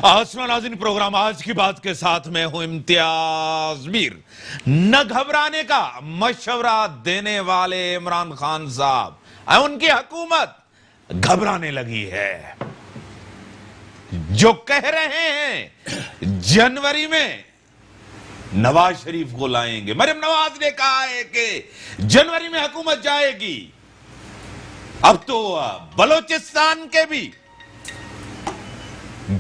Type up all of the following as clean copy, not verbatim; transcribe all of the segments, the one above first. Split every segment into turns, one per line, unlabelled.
آسمان ناظرین پروگرام آج کی بات کے ساتھ میں ہوں امتیاز میر۔ نہ گھبرانے کا مشورہ دینے والے عمران خان صاحب، ان کی حکومت گھبرانے لگی ہے۔ جو کہہ رہے ہیں جنوری میں نواز شریف کو لائیں گے، مریم نواز نے کہا ہے کہ جنوری میں حکومت جائے گی، اب تو بلوچستان کے بھی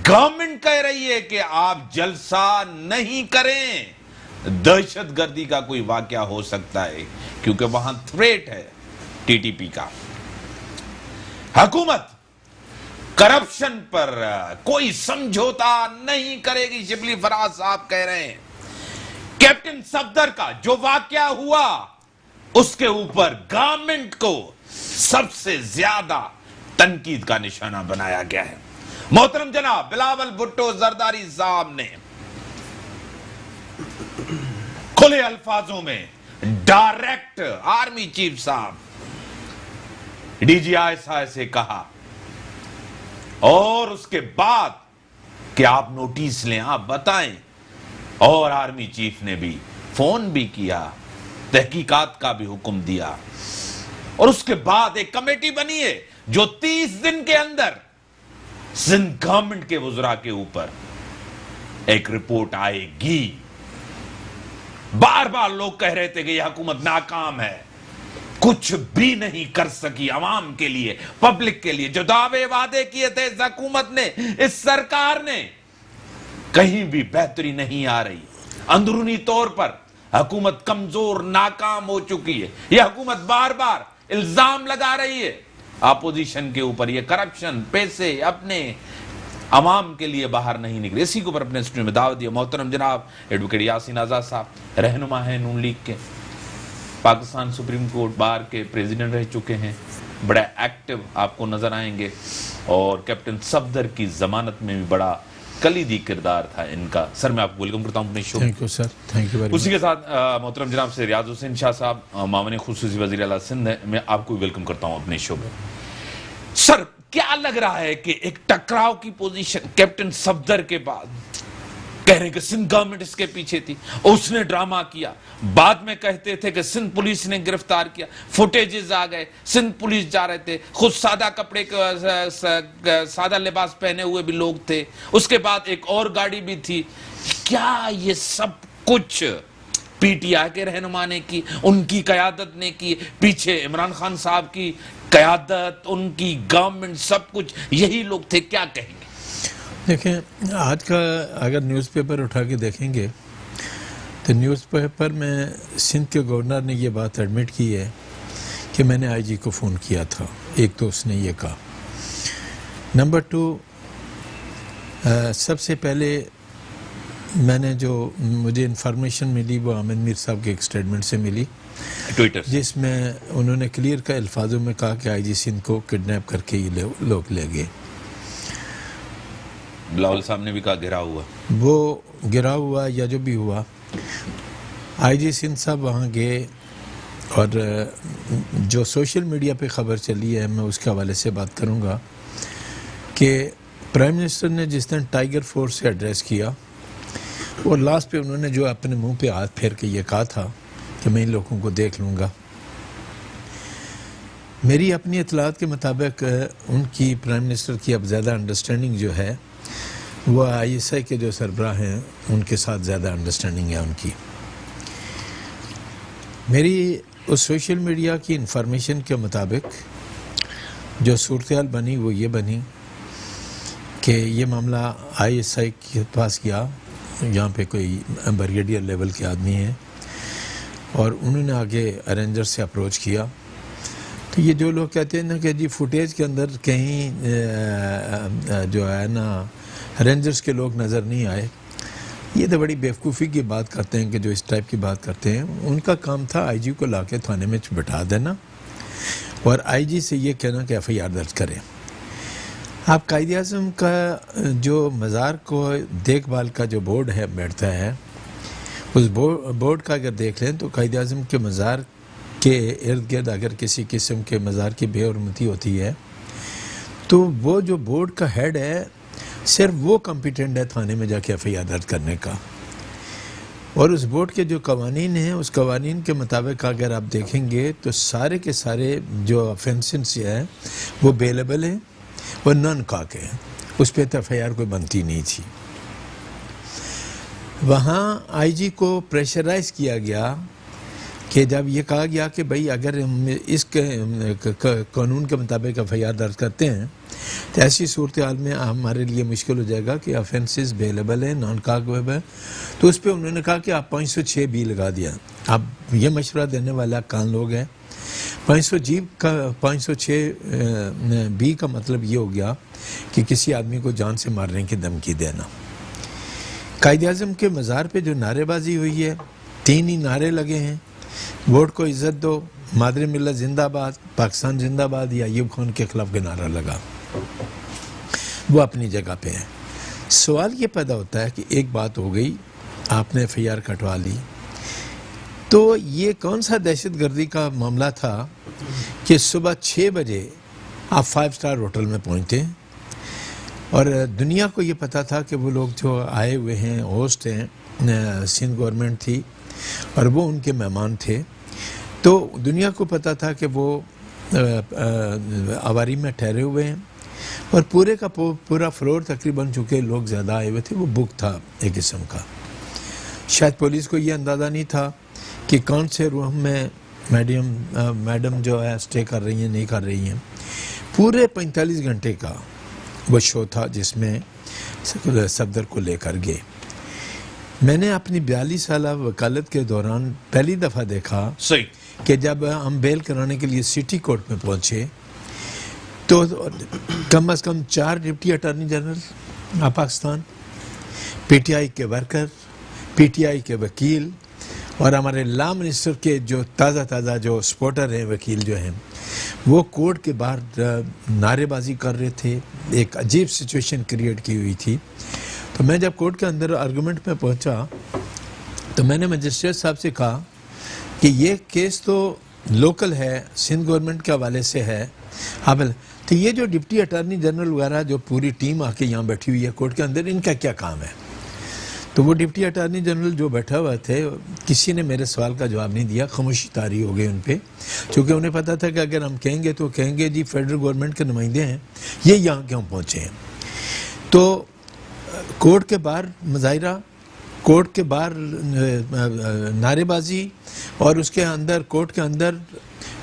گورنمنٹ کہہ رہی ہے کہ آپ جلسہ نہیں کریں، دہشت گردی کا کوئی واقعہ ہو سکتا ہے، کیونکہ وہاں تھریٹ ہے ٹی ٹی پی کا۔ حکومت کرپشن پر کوئی سمجھوتا نہیں کرے گی، شبلی فراز صاحب کہہ رہے ہیں۔ کیپٹن صفدر کا جو واقعہ ہوا اس کے اوپر گورنمنٹ کو سب سے زیادہ تنقید کا نشانہ بنایا گیا ہے۔ محترم جناب بلاول بھٹو زرداری صاحب نے کھلے الفاظوں میں ڈائریکٹ آرمی چیف صاحب ڈی جی ISI سے کہا، اور اس کے بعد کہ آپ نوٹس لیں، آپ بتائیں، اور آرمی چیف نے بھی فون بھی کیا، تحقیقات کا بھی حکم دیا، اور اس کے بعد ایک کمیٹی بنی ہے جو 30 دن کے اندر سندھ گورنمنٹ کے وزراء کے اوپر ایک رپورٹ آئے گی۔ بار بار لوگ کہہ رہے تھے کہ یہ حکومت ناکام ہے، کچھ بھی نہیں کر سکی عوام کے لیے، پبلک کے لیے۔ جو دعوے وعدے کیے تھے اس حکومت نے، اس سرکار نے، کہیں بھی بہتری نہیں آ رہی۔ اندرونی طور پر حکومت کمزور، ناکام ہو چکی ہے۔ یہ حکومت بار بار الزام لگا رہی ہے اپوزیشن کے اوپر، یہ کرپشن، پیسے اپنے عوام کے لیے باہر نہیں نکلے۔ اسی کے اوپر اپنے اسٹوڈیو میں دعوت دیا محترم جناب ایڈوکیٹ یاسین آزاد صاحب، رہنما ہیں نون لیگ کے، پاکستان سپریم کورٹ بار کے پریزیڈنٹ رہ چکے ہیں، بڑا ایکٹیو آپ کو نظر آئیں گے، اور کیپٹن صفدر کی ضمانت میں بھی بڑا کلیدی کردار تھا ان کا۔ سر میں آپ کو ویلکم کرتا ہوں اپنے شو۔
Thank you sir, thank you very much.
اسی کے ساتھ محترم جناب سے ریاض حسین شاہ صاحب، معاون خصوصی وزیر اعلیٰ سندھ، میں آپ کو ویلکم کرتا ہوں اپنے شو میں۔ سر کیا لگ رہا ہے کہ ایک ٹکراؤ کی پوزیشن کیپٹن صفدر کے بعد، کہہ رہے ہیں کہ سندھ گورنمنٹ اس کے پیچھے تھی، اس نے ڈرامہ کیا، بعد میں کہتے تھے کہ سندھ پولیس نے گرفتار کیا، فوٹیجز آ گئے، سندھ پولیس جا رہے تھے، خود سادہ کپڑے سادہ لباس پہنے ہوئے بھی لوگ تھے، اس کے بعد ایک اور گاڑی بھی تھی۔ کیا یہ سب کچھ پی ٹی آئی کے رہنما نے کی، ان کی قیادت نے کی، پیچھے عمران خان صاحب کی قیادت، ان کی گورنمنٹ، سب کچھ یہی لوگ تھے؟ کیا کہیں گے؟
دیکھیں، آج کا اگر نیوز پیپر اٹھا کے دیکھیں گے تو نیوز پیپر میں سندھ کے گورنر نے یہ بات ایڈمٹ کی ہے کہ میں نے آئی جی کو فون کیا تھا۔ ایک تو اس نے یہ کہا۔ نمبر 2، سب سے پہلے میں نے جو مجھے انفارمیشن ملی وہ احمد میر صاحب کے ایک سٹیٹمنٹ سے ملی،
ٹویٹر،
جس میں انہوں نے کلیئر کا الفاظوں میں کہا کہ آئی جی سندھ کو کڈنیپ کر کے یہ لوگ لے گئے۔
بلاول صاحب نے بھی کہا گرا ہوا،
وہ گرا ہوا یا جو بھی ہوا، آئی جی سندھ صاحب وہاں گئے، اور جو سوشل میڈیا پہ خبر چلی ہے میں اس کے حوالے سے بات کروں گا کہ پرائم منسٹر نے جس دن ٹائیگر فورس سے ایڈریس کیا، اور لاسٹ پہ انہوں نے جو اپنے منہ پہ ہاتھ پھیر کے یہ کہا تھا کہ میں ان لوگوں کو دیکھ لوں گا۔ میری اپنی اطلاعات کے مطابق ان کی پرائم منسٹر کی اب زیادہ انڈرسٹینڈنگ جو ہے وہ ISI کے جو سربراہ ہیں ان کے ساتھ زیادہ انڈرسٹینڈنگ ہے ان کی۔ میری اس سوشل میڈیا کی انفارمیشن کے مطابق جو صورتحال بنی وہ یہ بنی کہ یہ معاملہ ISI کے پاس گیا، یہاں پہ کوئی بریگیڈیئر لیول کے آدمی ہیں، اور انہوں نے آگے ارینجر سے اپروچ کیا۔ تو یہ جو لوگ کہتے ہیں نا کہ جی فوٹیج کے اندر کہیں جو ہے نا رینجرز کے لوگ نظر نہیں آئے، یہ تو بڑی بیوقوفی کی بات کرتے ہیں کہ جو اس ٹائپ کی بات کرتے ہیں۔ ان کا کام تھا آئی جی کو لا کے تھانے میں بٹھا دینا، اور آئی جی سے یہ کہنا کہ FIR درج کریں۔ آپ قائد اعظم کا جو مزار کو دیکھ بھال کا جو بورڈ ہے بیٹھتا ہے، اس بورڈ کا اگر دیکھ لیں تو قائد اعظم کے مزار کے ارد گرد اگر کسی قسم کے مزار کی بے حرمتی ہوتی ہے تو وہ جو بورڈ کا ہیڈ ہے صرف وہ کمپیٹنٹ ہے تھانے میں جا کے ایف آئی آر درج کرنے کا. اور اس بورڈ کے جو قوانین ہیں اس قوانین کے مطابق اگر آپ دیکھیں گے تو سارے کے سارے جو افینسز ہیں وہ بیلیبل ہیں اور نان کاک ہیں. اس پہ تو ایف آئی آر کوئی بنتی نہیں تھی. وہاں آئی جی کو پریشرائز کیا گیا کہ جب یہ کہا گیا کہ بھائی اگر ہم اس قانون کے مطابق ایف آئی آر درج کرتے ہیں تو ایسی صورتحال میں ہمارے لیے مشکل ہو جائے گا کہ افینسز بیلیبل ہیں نان کاغذ ہے. تو اس پہ انہوں نے کہا کہ آپ 506 بی لگا دیا. اب یہ مشورہ دینے والا کان لوگ ہیں. 506 بی کا مطلب یہ ہو گیا کہ کسی آدمی کو جان سے مارنے کی دھمکی دینا. قائد اعظم کے مزار پہ جو نعرے بازی ہوئی ہے 3 ہی نعرے لگے ہیں. ووٹ کو عزت دو, مادر ملت زندہ باد, پاکستان زندہ باد, یا ایوب خان کے خلاف کا نعرہ لگا. وہ اپنی جگہ پہ ہیں. سوال یہ پیدا ہوتا ہے کہ ایک بات ہو گئی, آپ نے ایف آئی آر کٹوا لی, تو یہ کون سا دہشت گردی کا معاملہ تھا کہ صبح 6 بجے آپ 5 اسٹار ہوٹل میں پہنچتے اور دنیا کو یہ پتا تھا کہ وہ لوگ جو آئے ہوئے ہیں ہوسٹ ہیں, سندھ گورنمنٹ تھی اور وہ ان کے مہمان تھے. تو دنیا کو پتا تھا کہ وہ آواری میں ٹھہرے ہوئے ہیں اور پورے کا پورا فلور تقریباً چونکہ لوگ زیادہ آئے ہوئے تھے وہ بک تھا ایک قسم کا. شاید پولیس کو یہ اندازہ نہیں تھا کہ کون سے روم میں میڈم جو ہے اسٹے کر رہی ہیں نہیں کر رہی ہیں. پورے 45 گھنٹے کا وہ شو تھا جس میں صفدر کو لے کر گئے. میں نے اپنی 42 سالہ وکالت کے دوران پہلی دفعہ دیکھا کہ جب ہم بیل کرانے کے لیے سٹی کورٹ میں پہنچے تو کم از کم 4 deputy attorney general Pakistan, P T I کے ورکر, پی ٹی آئی کے وکیل اور ہمارے لا منسٹر کے جو تازہ جو سپورٹر ہیں وکیل جو ہیں وہ کورٹ کے باہر نعرے بازی کر رہے تھے. ایک عجیب سچویشن کریٹ کی ہوئی تھی. تو میں جب کورٹ کے اندر آرگومنٹ میں پہنچا تو میں نے مجسٹریٹ صاحب سے کہا کہ یہ کیس تو لوکل ہے, سندھ گورنمنٹ کے حوالے سے ہے, تو یہ جو ڈپٹی اٹارنی جنرل وغیرہ جو پوری ٹیم آ کے یہاں بیٹھی ہوئی ہے کورٹ کے اندر, ان کا کیا کام ہے؟ تو وہ ڈپٹی اٹارنی جنرل جو بیٹھا ہوا تھے کسی نے میرے سوال کا جواب نہیں دیا. خاموشی طاری ہو گئی ان پہ, چونکہ انہیں پتا تھا کہ اگر ہم کہیں گے تو کہیں گے جی فیڈرل گورنمنٹ کے نمائندے ہیں, یہ یہاں کیوں پہنچے ہیں. تو کورٹ کے باہر مظاہرہ, کورٹ کے باہر نعرے بازی اور اس کے اندر کورٹ کے اندر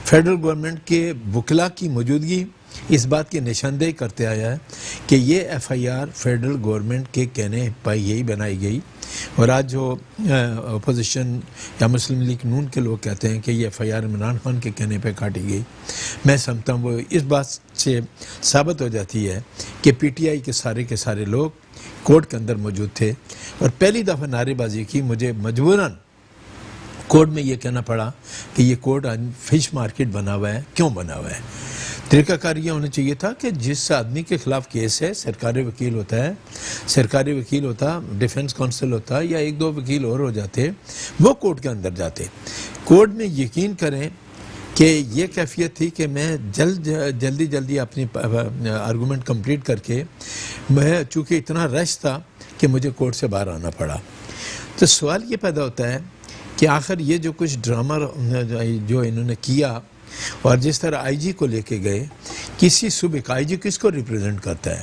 فیڈرل گورنمنٹ کے وکلاء کی موجودگی اس بات کی نشاندہی کرتے آیا ہے کہ یہ F I R federal government کے کہنے پر یہی بنائی گئی. اور آج جو اپوزیشن یا مسلم لیگ نون کے لوگ کہتے ہیں کہ یہ F I R Imran Khan کے کہنے پہ کاٹی گئی, میں سمجھتا ہوں وہ اس بات سے ثابت ہو جاتی ہے کہ پی ٹی آئی کے سارے لوگ کورٹ کے اندر موجود تھے اور پہلی دفعہ نعرے بازی کی. مجھے مجبوراً کورٹ میں یہ کہنا پڑا کہ یہ کورٹ فش مارکیٹ بنا ہوا ہے. کیوں بنا ہوا ہے؟ طریقہ کار یہ ہونا چاہیے تھا کہ جس آدمی کے خلاف کیس ہے سرکاری وکیل ہوتا, ڈیفنس کونسل ہوتا یا 1-2 وکیل اور ہو جاتے, وہ کورٹ کے اندر جاتے. کورٹ میں یقین کریں کہ یہ کیفیت تھی کہ میں جلدی اپنی آرگومنٹ کمپلیٹ کر کے, میں چونکہ اتنا رش تھا کہ مجھے کورٹ سے باہر آنا پڑا. تو سوال یہ پیدا ہوتا ہے کہ آخر یہ جو کچھ ڈرامہ جو انہوں نے کیا اور جس طرح آئی جی کو لے کے گئے, کسی صوبے کا آئی جی کس کو ریپریزنٹ کرتا ہے؟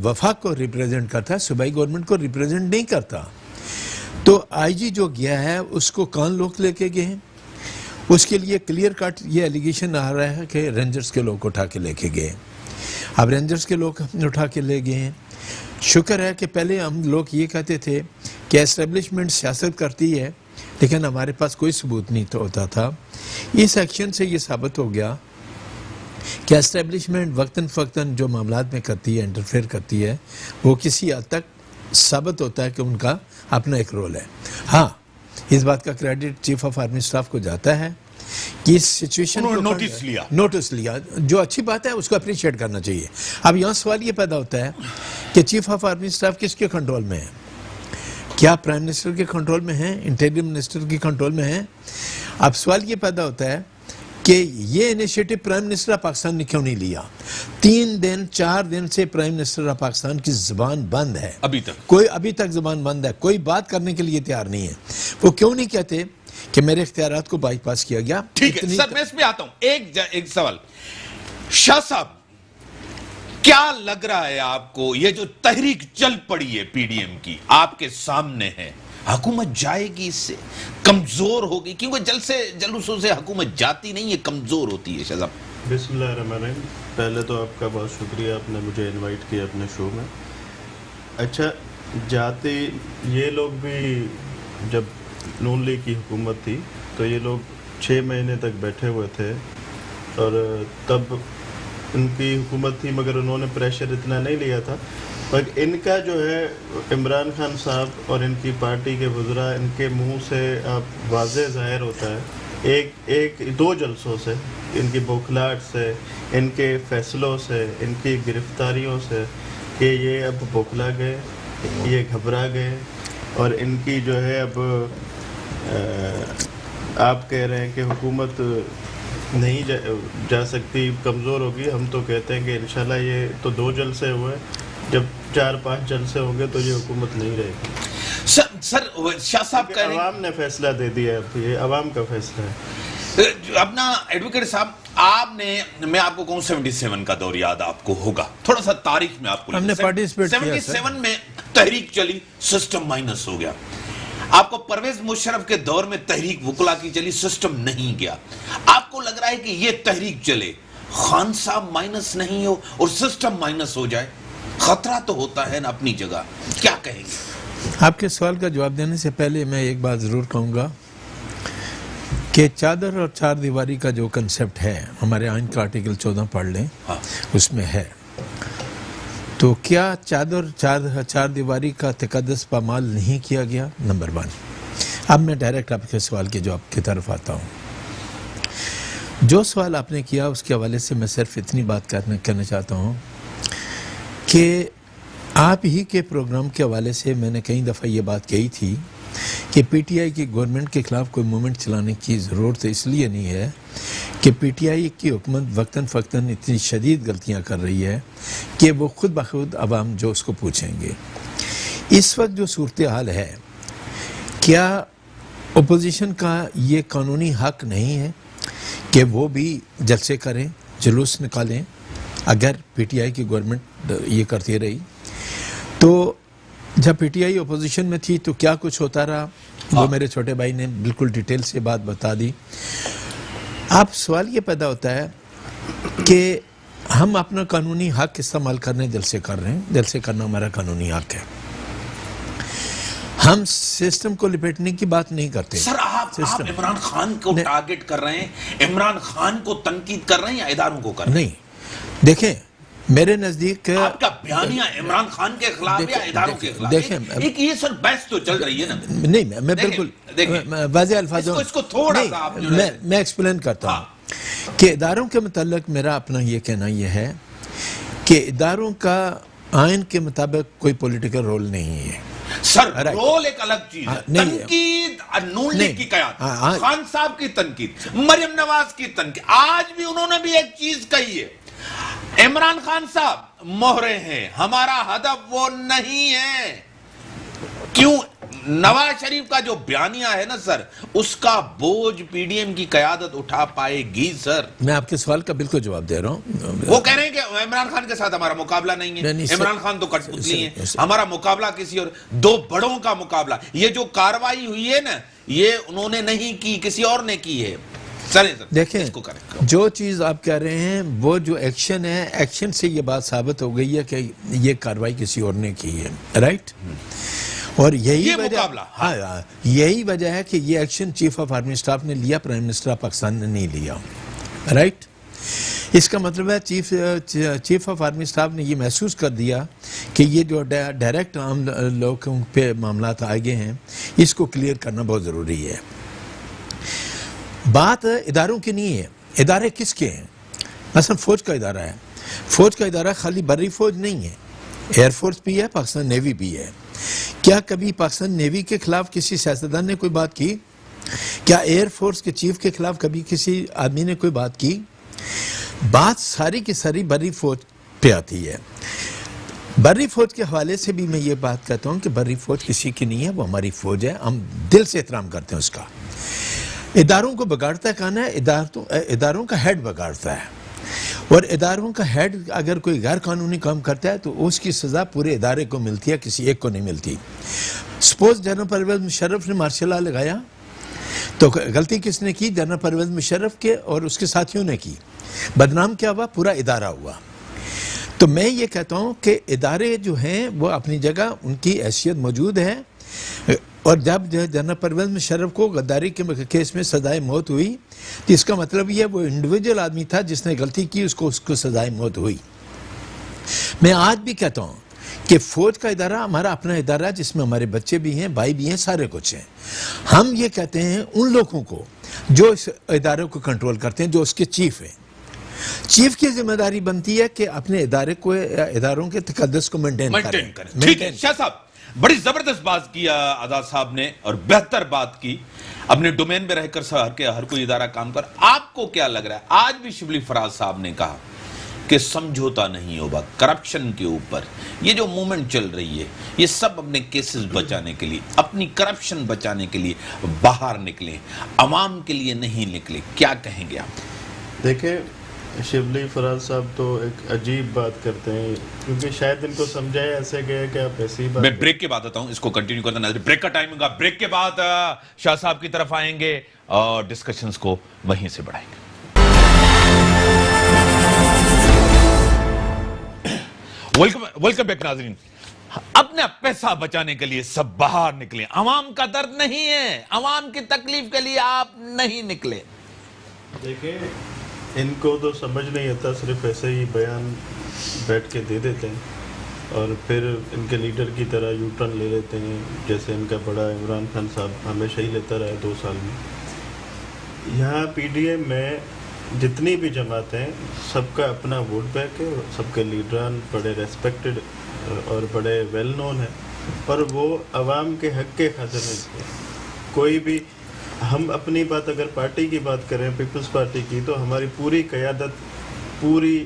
وفاق کو ریپریزنٹ کرتا ہے, صوبائی گورنمنٹ کو ریپریزنٹ نہیں کرتا. تو آئی جی جو گیا ہے اس کو کون لوگ لے کے گئے ہیں؟ اس کے لیے کلیئر کٹ یہ ایلیگیشن آ رہا ہے کہ رینجرز کے لوگ اٹھا کے لے کے گئے. اب رینجرز کے لوگ اٹھا کے لے گئے ہیں. شکر ہے کہ پہلے ہم لوگ یہ کہتے تھے کہ اسٹیبلشمنٹ سیاست کرتی ہے, لیکن ہمارے پاس کوئی ثبوت نہیں ہوتا تھا. اس ایکشن سے یہ ثابت ہو گیا کہ اسٹیبلشمنٹ وقتاً فوقتاً جو معاملات میں کرتی ہے, انٹرفیئر کرتی ہے, وہ کسی حد تک ثابت ہوتا ہے کہ ان کا اپنا ایک رول ہے. ہاں, اس بات کا credit chief of army staff کو جاتا ہے کہ اس سچویشن کو نوٹس لیا, جو اچھی بات ہے اس کو اپریشیٹ کرنا چاہیے. اب یہاں سوال یہ پیدا ہوتا ہے کہ چیف آف آرمی اسٹاف کس کے کنٹرول میں ہے؟ کیا پرائم منسٹر کے کنٹرول میں ہیں, انٹیریم منسٹر کے کنٹرول میں ہیں؟ اب سوال یہ پیدا ہوتا ہے کہ یہ initiative prime minister of Pakistan نے کیوں نہیں لیا؟ 3 دن 4 دن سے پرائم منسٹر آف پاکستان کی زبان بند ہے، ابھی تک زبان بند ہے، کوئی بات کرنے کے لیے تیار نہیں ہے۔ وہ کیوں نہیں کہتے کہ میرے اختیارات کو بائی پاس کیا گیا؟
ٹھیک ہے سر، میں اس پہ آتا ہوں۔ ایک سوال، شاہ صاحب کیا لگ رہا ہے آپ کو، یہ جو تحریک چل پڑی ہے پی ڈی ایم کی آپ کے سامنے ہے، حکومت جائے گی اس سے، کمزور ہوگی؟ کیونکہ جلوسوں سے حکومت جاتی نہیں ہے، کمزور ہوتی ہے۔ شاہ صاحب
بسم اللہ الرحمن الرحیم، پہلے تو آپ کا بہت شکریہ، آپ نے مجھے انوائٹ کیا اپنے شو میں۔ اچھا، جاتے یہ لوگ بھی جب نون لیگ کی حکومت تھی تو یہ لوگ 6 مہینے تک بیٹھے ہوئے تھے، اور تب ان کی حکومت تھی مگر انہوں نے پریشر اتنا نہیں لیا تھا۔ پر ان کا جو ہے عمران خان صاحب اور ان کی پارٹی کے وزراء، ان کے منہ سے آپ واضح ظاہر ہوتا ہے ایک 2 جلسوں سے، ان کی بوکھلاہٹ سے، ان کے فیصلوں سے، ان کی گرفتاریوں سے، کہ یہ اب بوکھلا گئے، یہ گھبرا گئے، اور ان کی جو ہے اب آپ کہہ رہے ہیں کہ حکومت نہیں جا سکتی، کمزور ہوگی۔ ہم تو کہتے ہیں کہ انشاءاللہ یہ تو 2 جلسے ہوئے، جب 4-5 جلسے ہوں گے تو یہ حکومت نہیں رہے گی۔
سر شاہ صاحب کہہ رہے ہیں،
عوام نے فیصلہ دے دیا ہے، یہ عوام کا فیصلہ ہے۔
اپنا ایڈوکیٹ صاحب، آپ نے، میں آپ کو کہوں 77 کا دور یاد آپ کو ہوگا، تھوڑا سا تاریخ میں آپ کو،
ہم نے پارٹیسپیٹ کیا۔
77 میں تحریک چلی، سسٹم مائنس ہو گیا۔ آپ کو پرویز مشرف کے دور میں تحریک وکلا کی چلی، سسٹم نہیں گیا۔ آپ کو لگ رہا ہے کہ یہ تحریک چلے، خان صاحب مائنس نہیں ہو اور سسٹم مائنس ہو جائے؟ خطرہ تو ہوتا ہے نا اپنی جگہ، کیا کہیں گے؟
آپ کے سوال کا جواب دینے سے پہلے میں ایک بات ضرور کہوں گا کہ چادر اور 4 دیواری کا جو کنسپٹ ہے، ہمارے آئین کا آرٹیکل 14 پڑھ لیں، اس میں ہے۔ تو کیا چار دیواری کا تقدس پامال نہیں کیا گیا؟ نمبر 1۔ اب میں ڈائریکٹ آپ کے سوال کے جواب کی طرف آتا ہوں۔ جو سوال آپ نے کیا اس کے حوالے سے میں صرف اتنی بات کرنا چاہتا ہوں کہ آپ ہی کے پروگرام کے حوالے سے میں نے کئی دفعہ یہ بات کہی تھی کہ پی ٹی آئی کی گورنمنٹ کے خلاف کوئی موومنٹ چلانے کی ضرورت اس لیے نہیں ہے کہ پی ٹی آئی کی حکومت وقتاً فوقتاً اتنی شدید غلطیاں کر رہی ہے کہ وہ خود بخود عوام جو اس کو پوچھیں گے۔ اس وقت جو صورتحال ہے، کیا اپوزیشن کا یہ قانونی حق نہیں ہے کہ وہ بھی جلسے کریں، جلوس نکالیں؟ اگر پی ٹی آئی کی گورنمنٹ یہ کرتی رہی تو جب پی ٹی آئی اپوزیشن میں تھی تو کیا کچھ ہوتا رہا، وہ میرے چھوٹے بھائی نے بالکل ڈیٹیل سے بات بتا دی۔ اب سوال یہ پیدا ہوتا ہے کہ ہم اپنا قانونی حق استعمال کرنے جلسے کر رہے ہیں، جلسے کرنا ہمارا قانونی حق ہے، ہم سسٹم کو لپیٹنے کی بات نہیں کرتے۔
سر آپ عمران خان کو ٹارگٹ کر رہے ہیں، عمران خان کو تنقید کر رہے ہیں یا اداروں کو کر رہے ہیں؟
نہیں، دیکھیں میرے نزدیک
آپ کا بیانیہ عمران خان کے خلاف یا اداروں کے خلاف؟ ایک یہ سر بحث تو چل رہی ہے نا۔
نہیں، میں بالکل واضح الفاظوں
اس کو تھوڑا سا آپ
میں ایکسپلین کرتا ہوں کہ اداروں کے متعلق میرا اپنا یہ کہنا یہ ہے کہ اداروں کا آئین کے مطابق کوئی پولیٹیکل رول نہیں ہے۔
سر رول ایک الگ چیز ہے، تنقید نون لیگ کی قیادت، خان صاحب کی تنقید، مریم نواز کی تنقید، آج بھی انہوں نے بھی ایک چیز کہی ہے، عمران خان صاحب مہرے ہیں، ہمارا ہدف وہ نہیں ہے۔ کیوں؟ نواز شریف کا جو بیانیہ ہے نا سر، اس کا بوجھ پی ڈی ایم کی قیادت اٹھا پائے گی سر۔
میں آپ کے سوال کا بالکل جواب دے رہا ہوں۔
وہ کہہ رہے ہیں کہ عمران خان کے ساتھ ہمارا مقابلہ نہیں ہے، عمران خان تو کٹ پتلی ہیں، ہمارا مقابلہ کسی اور، 2 بڑوں کا مقابلہ۔ یہ جو کارروائی ہوئی ہے نا، یہ انہوں نے نہیں کی، کسی اور نے کی ہے۔
دیکھیں جو چیز آپ کہہ رہے ہیں، وہ جو ایکشن ہے، ایکشن سے یہ بات ثابت ہو گئی ہے کہ یہ کارروائی کسی اور نے کی ہے، رائٹ؟ اور یہی وجہ ہے کہ یہ action chief of army staff نے لیا، پرائم منسٹر آف پاکستان نے نہیں لیا، رائٹ؟ اس کا مطلب ہے چیف آف آرمی سٹاف نے یہ محسوس کر دیا کہ یہ جو ڈائریکٹ عام لوگوں پہ معاملات آئے گئے ہیں، اس کو کلیئر کرنا بہت ضروری ہے۔ بات اداروں کی نہیں ہے، ادارے کس کے ہیں؟ مثلا فوج کا ادارہ ہے، فوج کا ادارہ خالی بری فوج نہیں ہے، ایئر فورس بھی ہے، پاکستان نیوی بھی ہے۔ کیا کبھی پاکستان نیوی کے خلاف کسی سیاستدان نے کوئی بات کی؟ کیا ایئر فورس کے چیف کے خلاف کبھی کسی آدمی نے کوئی بات کی؟ بات ساری کی ساری بری فوج پہ آتی ہے. بری فوج کے حوالے سے بھی میں یہ بات کہتا ہوں کہ بری فوج کسی کی نہیں ہے، وہ ہماری فوج ہے، ہم دل سے احترام کرتے ہیں اس کا. اداروں کو بگاڑتا کون ہے؟ اداروں کا ہیڈ بگاڑتا ہے، اور اداروں کا ہیڈ اگر کوئی غیر قانونی کام کرتا ہے تو اس کی سزا پورے ادارے کو ملتی ہے، کسی ایک کو نہیں ملتی. سپوز جنرل پرویز مشرف نے مارشل لا لگایا تو غلطی کس نے کی؟ جنرل پرویز مشرف کے اور اس کے ساتھیوں نے کی. بدنام کیا ہوا؟ پورا ادارہ ہوا. تو میں یہ کہتا ہوں کہ ادارے جو ہیں وہ اپنی جگہ ان کی حیثیت موجود ہے، اور جب جنرل پرویز مشرف کو غداری کے کیس میں سزائے موت ہوئی تو اس کا مطلب یہ وہ انڈیویجول آدمی تھا جس نے غلطی کی، اس کو سزائے موت ہوئی. میں آج بھی کہتا ہوں کہ فوج کا ادارہ ہمارا اپنا ادارہ ہے، جس میں ہمارے بچے بھی ہیں، بھائی بھی ہیں، سارے کچھ ہیں. ہم یہ کہتے ہیں ان لوگوں کو جو اس ادارے کو کنٹرول کرتے ہیں، جو اس کے چیف ہیں. چیف کی ذمہ داری بنتی ہے کہ اپنے اداروں کے تقدس کو مینٹین کریں.
ٹھیک ہے شاہ صاحب، بڑی زبردست بات کی آزاد صاحب نے، اور بہتر بات کی. اپنے ڈومین میں رہ کر ہر کوئی ادارہ کام کر. آپ کو کیا لگ رہا ہے؟ آج بھی شبلی فراز صاحب نے کہا کہ سمجھوتا نہیں ہوگا کرپشن کے اوپر. یہ جو موومنٹ چل رہی ہے، یہ سب اپنے کیسز بچانے کے لیے، اپنی کرپشن بچانے کے لیے باہر نکلیں، عوام کے لیے نہیں نکلے. کیا کہیں گے آپ؟
دیکھیں، شبلی فراز صاحب تو ایک عجیب بات کرتے ہیں، کیونکہ شاید ان کو سمجھایا ایسے گیا کہ آپ ایسی بات.
میں بریک کے بعد آتا ہوں، اس کو کنٹینیو کرتا ہوں. بریک کا ٹائم ہوگا، بریک کے بعد شاہ صاحب کی طرف آئیں گے اور ڈسکشنز کو وہیں سے بڑھائیں گے. ویلکم بیک ناظرین. اپنا پیسہ بچانے کے لیے سب باہر نکلیں. عوام کا درد نہیں ہے، عوام کی تکلیف کے لیے آپ نہیں نکلے.
دیکھیں، ان کو تو سمجھ نہیں آتا، صرف ایسے ہی بیان بیٹھ کے دے دیتے ہیں اور پھر ان کے لیڈر کی طرح یو ٹرن لے لیتے ہیں، جیسے ان کا بڑا عمران خان صاحب ہمیشہ ہی لیتا رہا 2 سال میں. یہاں پی ڈی ایم میں جتنی بھی جماعتیں ہیں، سب کا اپنا ووٹ بینک ہے، سب کے لیڈران بڑے ریسپیکٹڈ اور بڑے ویل نون ہیں، پر وہ عوام کے حق کے خاطر نہیں. کوئی بھی ہم اپنی بات اگر پارٹی کی بات کریں، پیپلز پارٹی کی، تو ہماری پوری قیادت، پوری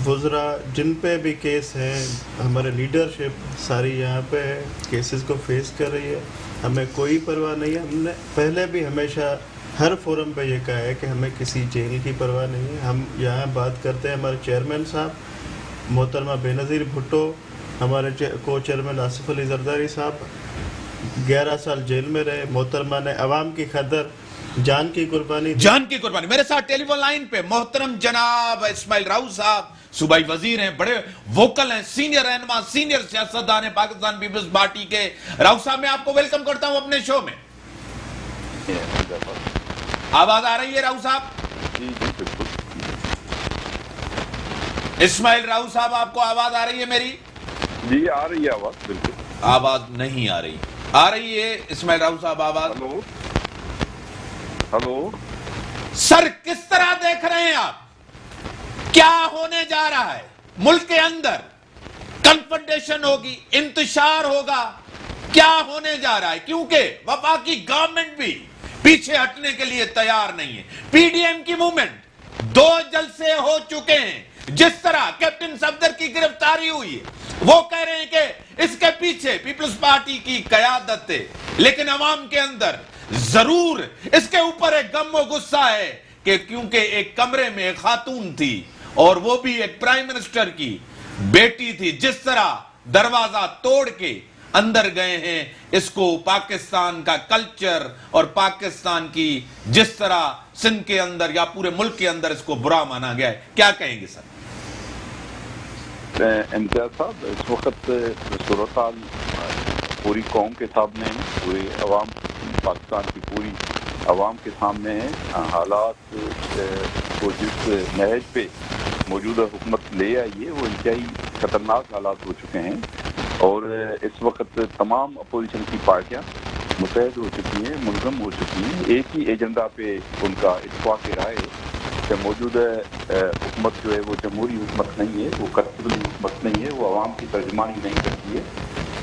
وزراء جن پہ بھی کیس ہیں، ہمارے لیڈرشپ ساری یہاں پہ ہے، کیسز کو فیس کر رہی ہے. ہمیں کوئی پرواہ نہیں ہے. ہم نے پہلے بھی ہمیشہ ہر فورم پہ یہ کہا ہے کہ ہمیں کسی جیل کی پرواہ نہیں ہے. ہم یہاں بات کرتے ہیں، ہمارے چیئرمین صاحب محترمہ بے نظیر بھٹو، ہمارے کو چیئرمین آصف علی زرداری صاحب 11 سال جیل میں رہے. محترمہ نے عوام کی خاطر جان کی قربانی دی.
جان کی قربانی. میرے ساتھ ٹیلی فون لائن پہ محترم جناب اسماعیل راؤ صاحب، صوبائی وزیر ہیں، بڑے ووکل ہیں، سینئر رہنما، سینئر سیاستدان ہیں پاکستان پیپلز پارٹی کے. راؤ صاحب، میں آپ کو ویلکم کرتا ہوں اپنے شو میں. آواز آ رہی ہے راؤ صاحب؟
جی بالکل.
اسماعیل راؤ صاحب، آپ کو آواز آ رہی ہے میری؟
جی آ رہی ہے آواز. بالکل
آواز نہیں آ رہی. آ رہی ہے اسماعیل راؤ صاحب آواز؟
Hello hello.
سر، کس طرح دیکھ رہے ہیں آپ؟ کیا ہونے جا رہا ہے ملک کے اندر؟ کنفرنٹیشن ہوگی، انتشار ہوگا، کیا ہونے جا رہا ہے؟ کیونکہ وفاقی گورنمنٹ بھی پیچھے ہٹنے کے لیے تیار نہیں ہے. پی ڈی ایم کی موومنٹ 2 جلسے ہو چکے ہیں. جس طرح کیپٹن صفدر کی گرفتاری ہوئی ہے، وہ کہہ رہے ہیں کہ اس کے پیچھے پیپلز پارٹی کی قیادت ہے، لیکن عوام کے اندر ضرور اس کے اوپر ایک غم و غصہ ہے کہ کیونکہ ایک کمرے میں ایک خاتون تھی اور وہ بھی ایک پرائم منسٹر کی بیٹی تھی. جس طرح دروازہ توڑ کے اندر گئے ہیں، اس کو پاکستان کا کلچر اور پاکستان کی جس طرح سندھ کے اندر یا پورے ملک کے اندر اس کو برا مانا گیا ہے. کیا کہیں گے سر؟
امتیاز صاحب، اس وقت صورتحال پوری قوم کے سامنے ہے، پوری عوام، پاکستان کی پوری عوام کے سامنے ہے. حالات کو جس نہج پہ موجودہ حکومت لے آئی ہے وہ انتہائی خطرناک حالات ہو چکے ہیں، اور اس وقت تمام اپوزیشن کی پارٹیاں متحد ہو چکی ہیں، منظم ہو چکی ہیں. ایک ہی ایجنڈا پہ ان کا اتفاق رائے ہے کہ موجودہ حکومت جو ہے وہ جمہوری حکومت نہیں ہے، وہ قطبی حکومت نہیں ہے، وہ عوام کی ترجمانی نہیں کرتی ہے،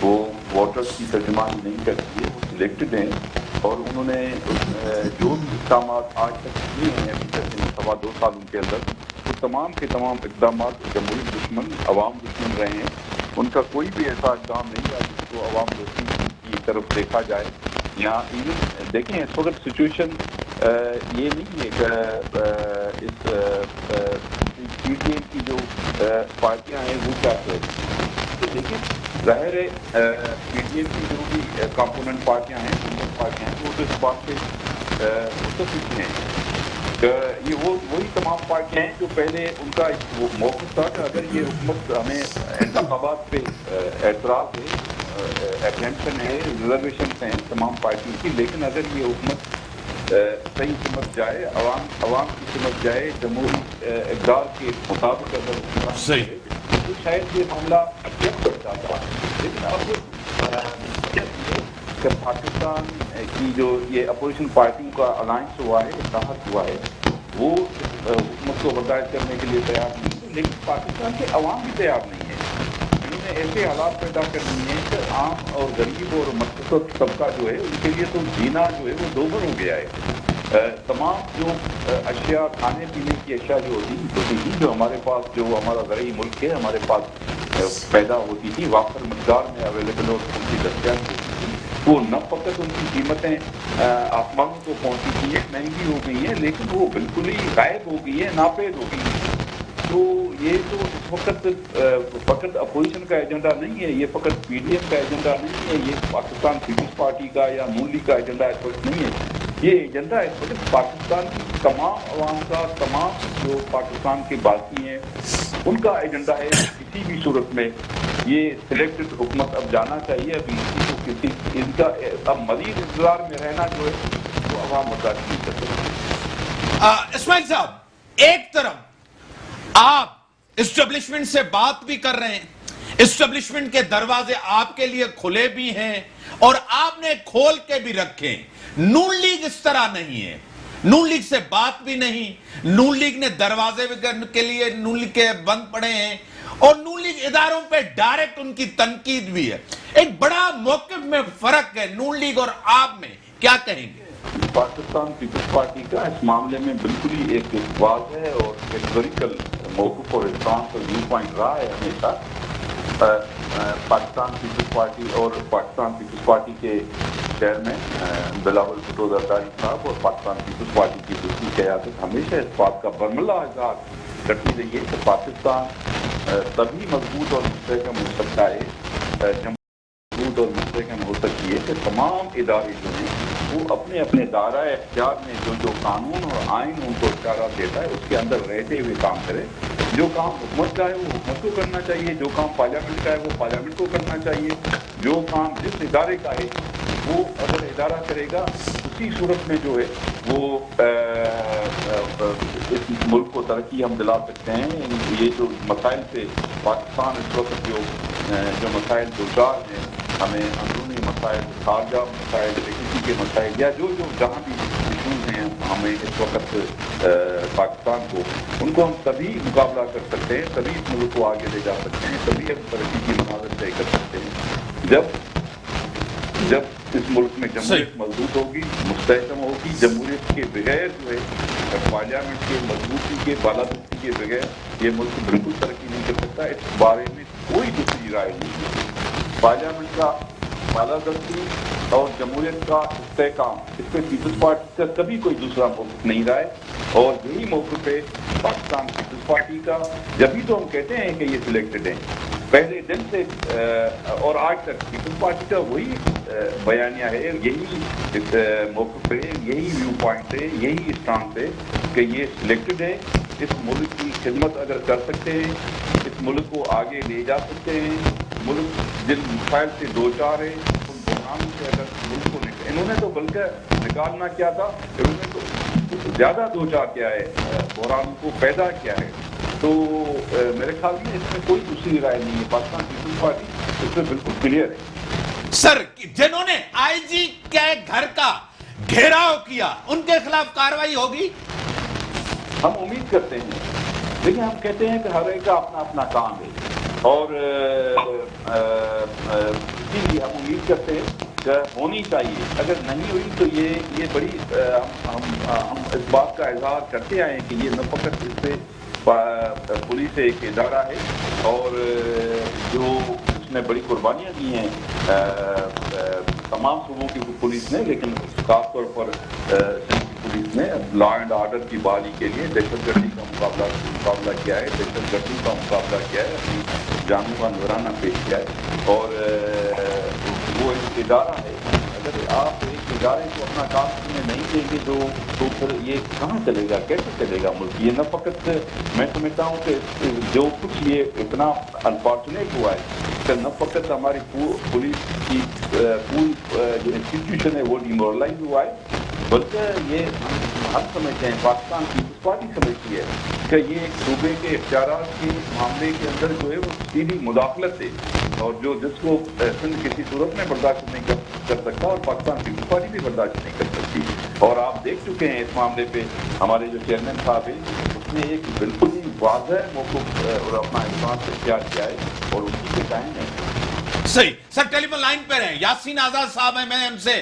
وہ ووٹرز کی ترجمانی نہیں کرتی ہے، وہ سلیکٹڈ ہیں اور انہوں نے جو بھی اقدامات آج تک کیے ہیں ابھی تک 2.25 سالوں کے اندر، وہ تمام کے تمام اقدامات جمہوری دشمن، عوام دشمن رہے ہیں. ان کا کوئی بھی ایسا اقدام نہیں ہے جس کو عوام دوستی کی طرف دیکھا جائے. یہاں ایون دیکھیں اس وقت سچویشن یہ نہیں ہے کہ اس پی ٹی ایم کی جو پارٹیاں ہیں وہ کیا کہتے ہیں. دیکھیں ظاہر ہے پی ٹی ایم کی جو بھی کمپوننٹ پارٹیاں ہیں وہ تو اس بات سے متفق ہیں کہ یہ وہی تمام پارٹیاں ہیں جو پہلے ان کا وہ موقف تھا کہ اگر یہ حکومت ہمیں انتخابات پہ اعتراض ہے، ایگزمپشن ہے، ریزرویشنس ہیں تمام پارٹیوں کی، لیکن اگر یہ حکومت صحیح سمجھ جائے، عوام کی سمجھ جائے، جمہوری اقدار کے مطابق اگر
صحیح
تو شاید یہ معاملہ اٹیک کر جاتا. لیکن اب کہ پاکستان کی جو یہ اپوزیشن پارٹیوں کا الائنس ہوا ہے، اتحاد ہوا ہے، وہ حکومت کو برداشت کرنے کے لیے تیار نہیں ہے، لیکن پاکستان کے عوام بھی تیار نہیں ہے. انہوں نے ایسے حالات پیدا کر دیے ہیں کہ عام اور غریب اور متوسط طبقہ جو ہے ان کے لیے تو جینا جو ہے وہ دوبر ہو گیا ہے. تمام جو اشیاء، کھانے پینے کی اشیاء جو ہوتی تھی، جو ہمارے پاس، جو ہمارا زرعی ملک ہے، ہمارے پاس پیدا ہوتی تھی، وافر مقدار میں اویلیبل اور ان کی دستیاب ہوتی تھی، وہ نہ فقط ان کی قیمتیں آسمانوں کو پہنچ چکی ہیں، مہنگی ہو گئی ہیں، لیکن وہ بالکل ہی غائب ہو گئی ہیں، ناپید ہو گئی ہیں. تو یہ تو اس وقت فقط اپوزیشن کا ایجنڈا نہیں ہے، یہ فقط پی ڈی ایم کا ایجنڈا نہیں ہے، یہ پاکستان پیپلز پارٹی کا یا نون لیگ کا ایجنڈا اس وقت نہیں ہے. یہ ایجنڈا اس وقت پاکستان کی تمام عوام کا، تمام جو پاکستان کے باقی ہیں ان کا ایجنڈا ہے. کسی بھی صورت میں یہ سلیکٹڈ حکومت اب جانا چاہیے. اب ان کا اب مزید انتظار میں رہنا جو ہے وہ عوام برداشت نہیں کر سکتے.
اسماعیل صاحب، ایک طرف آپ اسٹیبلشمنٹ سے بات بھی کر رہے ہیں، اسٹیبلشمنٹ کے دروازے آپ کے لیے کھلے بھی ہیں اور آپ نے کھول کے بھی رکھے. نون لیگ اس طرح نہیں ہے، نون لیگ سے بات بھی نہیں، نون لیگ نے دروازے کے لیے نون لیگ کے بند پڑے ہیں اور نون لیگ اداروں پہ ڈائریکٹ ان کی تنقید بھی ہے. ایک بڑا موقف میں فرق ہے نون لیگ اور آپ میں، کیا کہیں گے؟
پاکستان پیپلز پارٹی کا اس معاملے میں بالکل ہی ایک واضح اور کیٹیگوریکل موقف اور اسٹرانگ ویو پوائنٹ رہا ہے ہمیشہ. پاکستان پیپلز پارٹی اور پاکستان پیپلز پارٹی کے چیئرمین بلاول بھٹو زرداری صاحب اور پاکستان پیپلز پارٹی کی دوسری قیادت ہمیشہ اس بات کا برملا اظہار کرتی رہی ہے کہ پاکستان تبھی مضبوط اور مستحکم ہو سکتا ہے، مضبوط اور مستحکم ہو سکتی ہے کہ تمام ادارے جو ہیں وہ اپنے اپنے دائرہ اختیار میں جو قانون اور آئین ان کو اختیارات دیتا ہے اس کے اندر رہتے ہوئے کام کرے. جو کام حکومت کا ہے وہ حکومت کو کرنا چاہیے، جو کام پارلیمنٹ کا ہے وہ پارلیمنٹ کو کرنا چاہیے، جو کام جس ادارے کا ہے وہ اگر ادارہ کرے گا اسی صورت میں جو ہے وہ اس ملک کو ترقی ہم دلا سکتے ہیں. یہ جو مسائل سے پاکستان اس وقت جو مسائل دوچار ہیں، ہمیں اندرونی مسائل، خارجہ مسائل، کسی کے مسائل یا جو جہاں بھی ایشوز ہیں ہمیں اس وقت پاکستان کو، ان کو ہم تبھی مقابلہ کر سکتے ہیں، تبھی اس ملک کو آگے لے جا سکتے ہیں، تبھی ہم ترقی کی منازل طے کر سکتے ہیں جب اس ملک میں جمہوریت مضبوط ہوگی، مستحکم ہوگی. جمہوریت کے بغیر جو ہے پارلیمنٹ کے مضبوطی کے، بالادستی کے بغیر یہ ملک بالکل ترقی نہیں کر سکتا. اس بارے میں کوئی دوسری رائے نہیں ہے. پارلیمنٹ کا بالادستی اور جمہوریت کا استحکام، اس پہ پیپلز پارٹی کا کبھی کوئی دوسرا موقف نہیں رہا ہے اور یہی موقف ہے پاکستان پیپلز پارٹی کا. جبھی تو ہم کہتے ہیں کہ یہ سلیکٹڈ ہیں، پہلے دن سے اور آج تک پیپلز پارٹی کا وہی بیانیہ ہے، یہی موقف ہے، یہی ویو پوائنٹ ہے، یہی اسٹانس ہے کہ یہ سلیکٹڈ ہے. اس ملک کی خدمت اگر کر سکتے ہیں، اس ملک کو آگے لے جا سکتے ہیں، ملک جن مسائل سے دو چار ہے ان بحرانوں سے اگر ملک کو انہوں نے تو بلکہ نکالنا کیا تھا، انہوں نے تو زیادہ دو چار کیا ہے، بحرانوں کو پیدا کیا ہے. تو میرے خیال میں اس میں کوئی دوسری رائے نہیں ہے. پاکستان پیپلز پارٹی اس میں بالکل کلیئر ہے.
سر، جنہوں نے آئی جی کے گھر کا گھیراؤ کیا ان کے خلاف کارروائی ہوگی؟
ہم امید کرتے ہیں، لیکن ہم کہتے ہیں کہ ہر ایک کا اپنا اپنا کام ہے اور اسی لیے ہم امید کرتے ہیں ہونی چاہیے. اگر نہیں ہوئی تو یہ بڑی ہم اس بات کا اظہار کرتے آئے ہیں کہ یہ نہ فقط اس سے پولیس ایک ادارہ ہے اور جو اس نے بڑی قربانیاں دی ہیں تمام صوبوں کی پولیس نے، لیکن خاص طور پر پولیس نے لا اینڈ آرڈر کی بحالی کے لیے دہشت گردی کا مقابلہ کیا ہے، دہشت گردی کا مقابلہ کیا ہے، اپنی جانوں کا نذرانہ پیش کیا ہے. اور وہ ایک ادارہ ہے. اگر آپ ایک ادارے کو اپنا کام کرنے نہیں دیں گے تو پھر یہ کہاں چلے گا، کیسے چلے گا ملک؟ یہ نہ فقط میں سمجھتا ہوں کہ جو کچھ یہ اتنا انفارچونیٹ ہوا ہے کہ نہ فقط ہماری پولیس کی پوری جو انسٹیٹیوشن ہے وہ ڈیمورلائز ہوا ہے، بلکہ یہ ہم سمجھتے ہیں، پاکستان پیپلز پارٹی سمجھتی ہے کہ یہ ایک صوبے کے اختیارات کے معاملے کے اندر جو ہے وہ سیدھی مداخلت ہے، اور جس کو سندھ کسی صورت میں برداشت نہیں کر سکتا اور پاکستان پیپلز پارٹی بھی برداشت نہیں کر سکتی. اور آپ دیکھ چکے ہیں اس معاملے پہ ہمارے جو چیئرمین صاحب ہیں اس نے ایک بالکل ہی واضح موقف اور اپنا احساس اختیار کیا ہے اور اسی کے قائم ہے.
صحیح. سر ٹیلی فون لائن پہ رہیں. یاسین آزاد صاحب ہیں، میں ان سے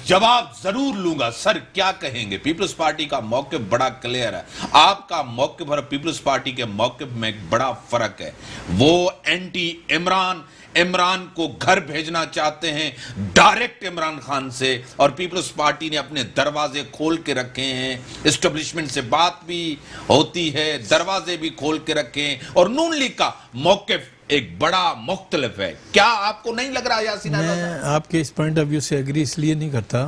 جواب ضرور لوں گا. سر کیا کہیں گے؟ پیپلز پارٹی کا موقف بڑا کلیئر ہے. آپ کا موقف اور پیپلز پارٹی کے موقف میں ایک بڑا فرق ہے. وہ اینٹی عمران کو گھر بھیجنا چاہتے ہیں ڈائریکٹ عمران خان سے، اور پیپلز پارٹی نے اپنے دروازے کھول کے رکھے ہیں. اسٹیبلشمنٹ سے بات بھی ہوتی ہے، دروازے بھی کھول کے رکھے ہیں، اور نون لیگ کا موقف ایک بڑا مختلف ہے. کیا آپ کو نہیں لگ رہا یاسین آزاد؟
میں آپ کے اس پوائنٹ آف ویو سے ایگری اس لیے نہیں کرتا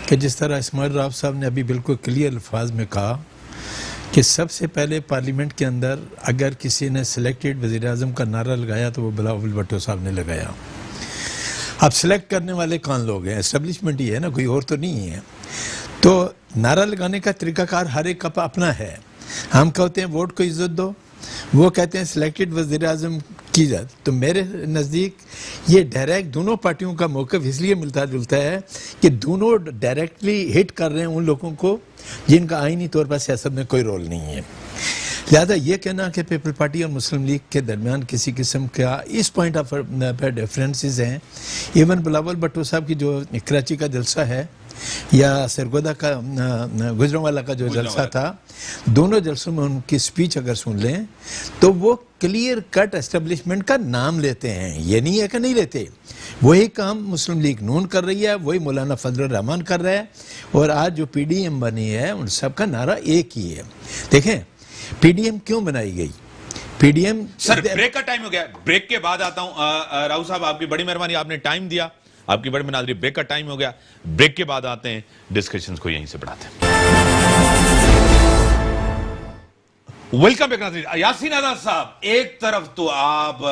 کہ جس طرح اسماعیل راؤ صاحب نے ابھی بالکل کلیئر الفاظ میں کہا کہ سب سے پہلے پارلیمنٹ کے اندر اگر کسی نے سلیکٹڈ وزیر اعظم کا نعرہ لگایا تو وہ بلاول بھٹو صاحب نے لگایا. اب سلیکٹ کرنے والے کون لوگ ہیں؟ اسٹیبلشمنٹ ہی ہے نا، کوئی اور تو نہیں ہے. تو نعرہ لگانے کا طریقہ کار ہر ایک کا اپنا ہے. ہم کہتے ہیں ووٹ کو عزت دو، وہ کہتے ہیں سلیکٹڈ وزیر اعظم کی جات. تو میرے نزدیک یہ ڈائریکٹ دونوں پارٹیوں کا موقف اس لیے ملتا جلتا ہے کہ دونوں ڈائریکٹلی ہٹ کر رہے ہیں ان لوگوں کو جن کا آئینی طور پر سیاست میں کوئی رول نہیں ہے. لہذا یہ کہنا کہ پیپل پارٹی اور مسلم لیگ کے درمیان کسی قسم کا اس پوائنٹ آف ڈیفرنسز ہیں. ایون بلاول بھٹو صاحب کی جو کراچی کا جلسہ ہے یا سرگودا کا گجرانوالہ کا جو جلسہ تھا، دونوں جلسوں میں ان کی سپیچ اگر سن لیں تو وہ کلیئر کٹ اسٹیبلشمنٹ کا نام لیتے ہیں. یہ نہیں ہے کہ نہیں لیتے. وہی کام مسلم لیگ نون کر رہی ہے، وہی مولانا فضل الرحمان کر رہا ہے، اور آج جو پی ڈی ایم بنی ہے ان سب کا نعرہ ایک ہی ہے. دیکھیں پی ڈی ایم کیوں بنائی گئی؟ پی ڈی ایم
سر بریک کا ٹائم ہو گیا. بریک کے بعد آتا ہوں. راؤ صاحب آپ کی بڑی مہربانی، آپ نے ٹائم دیا، آپ کی بڑی مناظری. بریک کا ٹائم ہو گیا. بریک کے بعد آتے ہیں، ڈسکشنز کو یہیں سے بڑھاتے ہیں. ویلکم بیک ناظرین. یاسین آزاد صاحب، ایک طرف تو آپ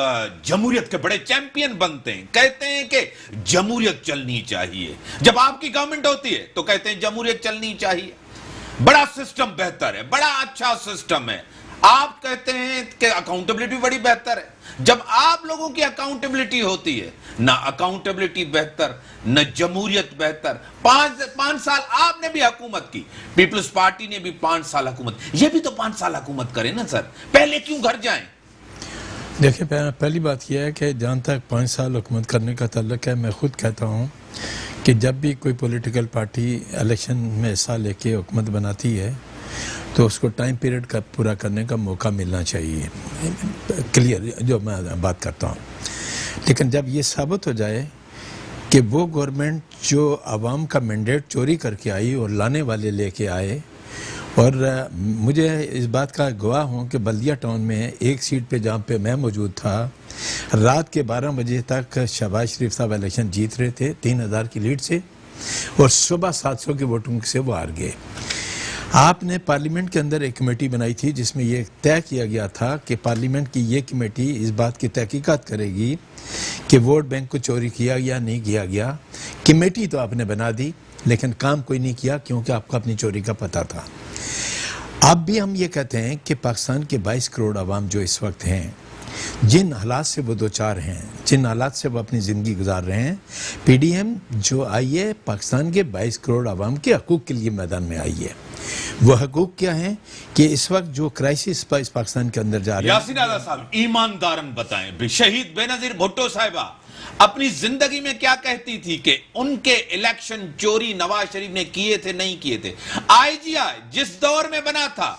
جمہوریت کے بڑے چیمپئن بنتے ہیں، کہتے ہیں کہ جمہوریت چلنی چاہیے. جب آپ کی گورنمنٹ ہوتی ہے تو کہتے ہیں جمہوریت چلنی چاہیے، بڑا سسٹم بہتر ہے، بڑا اچھا سسٹم ہے. آپ کہتے ہیں کہ اکاؤنٹیبلٹی بڑی بہتر ہے. جب آپ لوگوں کی اکاؤنٹیبلٹی ہوتی ہے، نہ اکاؤنٹیبلٹی بہتر، نہ جمہوریت بہتر. 5 سال آپ نے بھی حکومت کی، پیپلز پارٹی نے بھی 5 سال حکومت. یہ بھی تو 5 سال حکومت کرے نا سر، پہلے کیوں گھر جائیں؟
دیکھیں پہلی بات یہ ہے کہ جہاں تک 5 سال حکومت کرنے کا تعلق ہے، میں خود کہتا ہوں کہ جب بھی کوئی پولیٹیکل پارٹی الیکشن میں حصہ لے کے حکومت بناتی ہے تو اس کو ٹائم پیریڈ کا پورا کرنے کا موقع ملنا چاہیے. کلیئر جو میں بات کرتا ہوں. لیکن جب یہ ثابت ہو جائے کہ وہ گورنمنٹ جو عوام کا مینڈیٹ چوری کر کے آئی اور لانے والے لے کے آئے، اور مجھے اس بات کا گواہ ہوں کہ بلدیہ ٹاؤن میں ایک سیٹ پہ جہاں پہ میں موجود تھا، رات کے 12 بجے تک شہباز شریف صاحب الیکشن جیت رہے تھے 3000 کی لیڈ سے، اور صبح 700 کے ووٹوں سے وہ ہار گئے. آپ نے پارلیمنٹ کے اندر ایک کمیٹی بنائی تھی جس میں یہ طے کیا گیا تھا کہ پارلیمنٹ کی یہ کمیٹی اس بات کی تحقیقات کرے گی کہ ووٹ بینک کو چوری کیا یا نہیں کیا گیا. کمیٹی تو آپ نے بنا دی لیکن کام کوئی نہیں کیا کیونکہ آپ کو اپنی چوری کا پتہ تھا. اب بھی ہم یہ کہتے ہیں کہ پاکستان کے 22 کروڑ عوام جو اس وقت ہیں، جن حالات سے وہ دوچار ہیں، جن حالات سے وہ اپنی زندگی گزار رہے ہیں، پی ڈی ایم جو آئی ہے پاکستان کے 22 کروڑ عوام کے حقوق کے لیے میدان میں آئی ہے. وہ حقوق کیا ہیں کہ اس وقت جو کرائسس اس پاکستان کے اندر جا رہے ہیں.
یاسین آزاد صاحب ایماندارن بتائیں، شہید بے نظیر بھٹو صاحبہ اپنی زندگی میں کیا کہتی تھی کہ ان کے الیکشن چوری نواز شریف نے کیے تھے نہیں کیے تھے. آئی جی آئی جس دور میں بنا تھا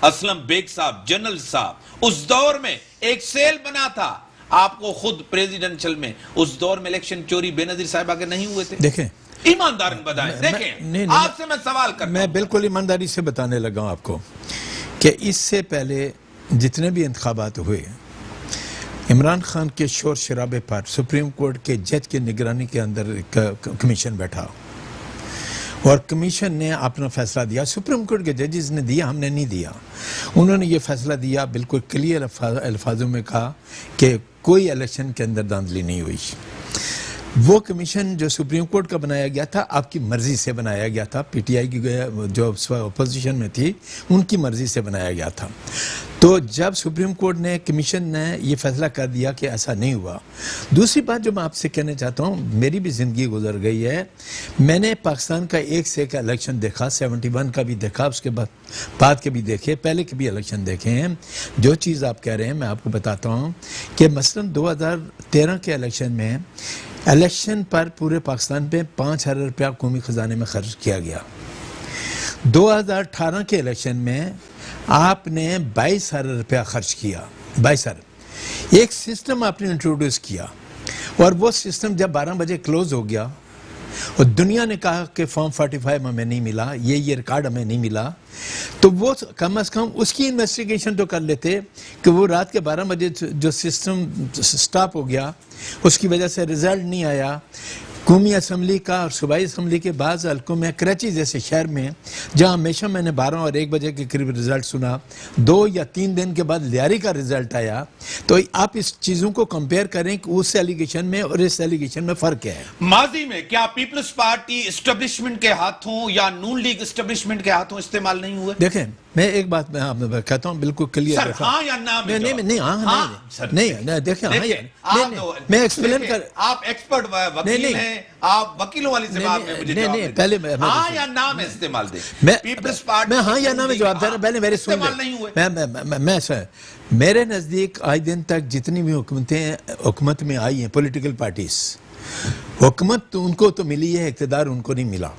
اسلم بیگ صاحب جنرل صاحب اس دور میں ایک سیل بنا تھا. آپ کو خود پریزیڈنشل میں اس دور میں الیکشن چوری بے نظیر صاحبہ کے نہیں ہوئے تھے؟
دیکھیں
ایماندار بتائیں. دیکھیں آپ سے میں سوال کرتا ہوں.
میں بالکل ایمانداری سے بتانے لگا ہوں آپ کو کہ اس سے پہلے جتنے بھی انتخابات ہوئے عمران خان کے شور شرابے پر سپریم کورٹ کے جج کی نگرانی کے اندر کمیشن بیٹھا اور کمیشن نے اپنا فیصلہ دیا. سپریم کورٹ کے ججز نے دیا, ہم نے نہیں دیا. انہوں نے یہ فیصلہ دیا, بالکل کلیئر الفاظوں میں کہا کہ کوئی الیکشن کے اندر دھاندلی نہیں ہوئی. وہ کمیشن جو سپریم کورٹ کا بنایا گیا تھا آپ کی مرضی سے بنایا گیا تھا. پی ٹی آئی کی جو اپوزیشن میں تھی ان کی مرضی سے بنایا گیا تھا. تو جب سپریم کورٹ نے کمیشن نے یہ فیصلہ کر دیا کہ ایسا نہیں ہوا. دوسری بات جو میں آپ سے کہنا چاہتا ہوں, میری بھی زندگی گزر گئی ہے, میں نے پاکستان کا ایک سے ایک الیکشن دیکھا, 71 کا بھی دیکھا, اس کے بعد کے بھی دیکھے, پہلے کے بھی الیکشن دیکھے ہیں. جو چیز آپ کہہ رہے ہیں میں آپ کو بتاتا ہوں کہ مثلا 2013 کے الیکشن میں الیکشن پر پورے پاکستان پہ 5,000 روپیہ قومی خزانے میں خرچ کیا گیا. 2018 کے الیکشن میں آپ نے 22,000 روپیہ خرچ کیا. 22,000. ایک سسٹم آپ نے انٹروڈیوس کیا اور وہ سسٹم جب 12 بجے کلوز ہو گیا اور دنیا نے کہا کہ فارم 45 ہمیں نہیں ملا, یہ ریکارڈ ہمیں نہیں ملا, تو وہ کم از کم اس کی انویسٹیگیشن تو کر لیتے کہ وہ رات کے 12 بجے جو سسٹم سٹاپ ہو گیا اس کی وجہ سے رزلٹ نہیں آیا. قومی اسمبلی کا اور صوبائی اسمبلی کے بعض حلقوں میں, کراچی جیسے شہر میں جہاں ہمیشہ میں نے 12 اور 1 بجے کے قریب رزلٹ سنا, 2 یا 3 دن کے بعد لیاری کا رزلٹ آیا. تو آپ اس چیزوں کو کمپیئر کریں کہ اس ایلیگیشن میں اور اس ایلیگیشن میں فرق ہے.
ماضی میں کیا پیپلز پارٹی اسٹیبلشمنٹ کے ہاتھوں یا نون لیگ اسٹیبلشمنٹ کے ہاتھوں استعمال نہیں ہوئے؟
دیکھیں میں ایک بات میں آپ نے کہتا ہوں بالکل کلیئر.
سر ہاں یا نا میں
نہیں دیکھیں میں ایکسپلین کر,
آپ ایکسپرٹ وکیل ہیں, آپ وکیلوں والی زبان میں مجھے جواب دیں.
پہلے
ہاں یا نا میں استعمال دیں. پیپلز پارٹی
میں ہاں یا نا میں جواب دے رہا ہوں, پہلے میرے سن لیں. میں میرے نزدیک آج دن تک جتنی بھی حکومت میں آئی ہیں پولیٹیکل پارٹیز, حکومت ان کو تو ملی ہے, اقتدار ان کو نہیں ملا.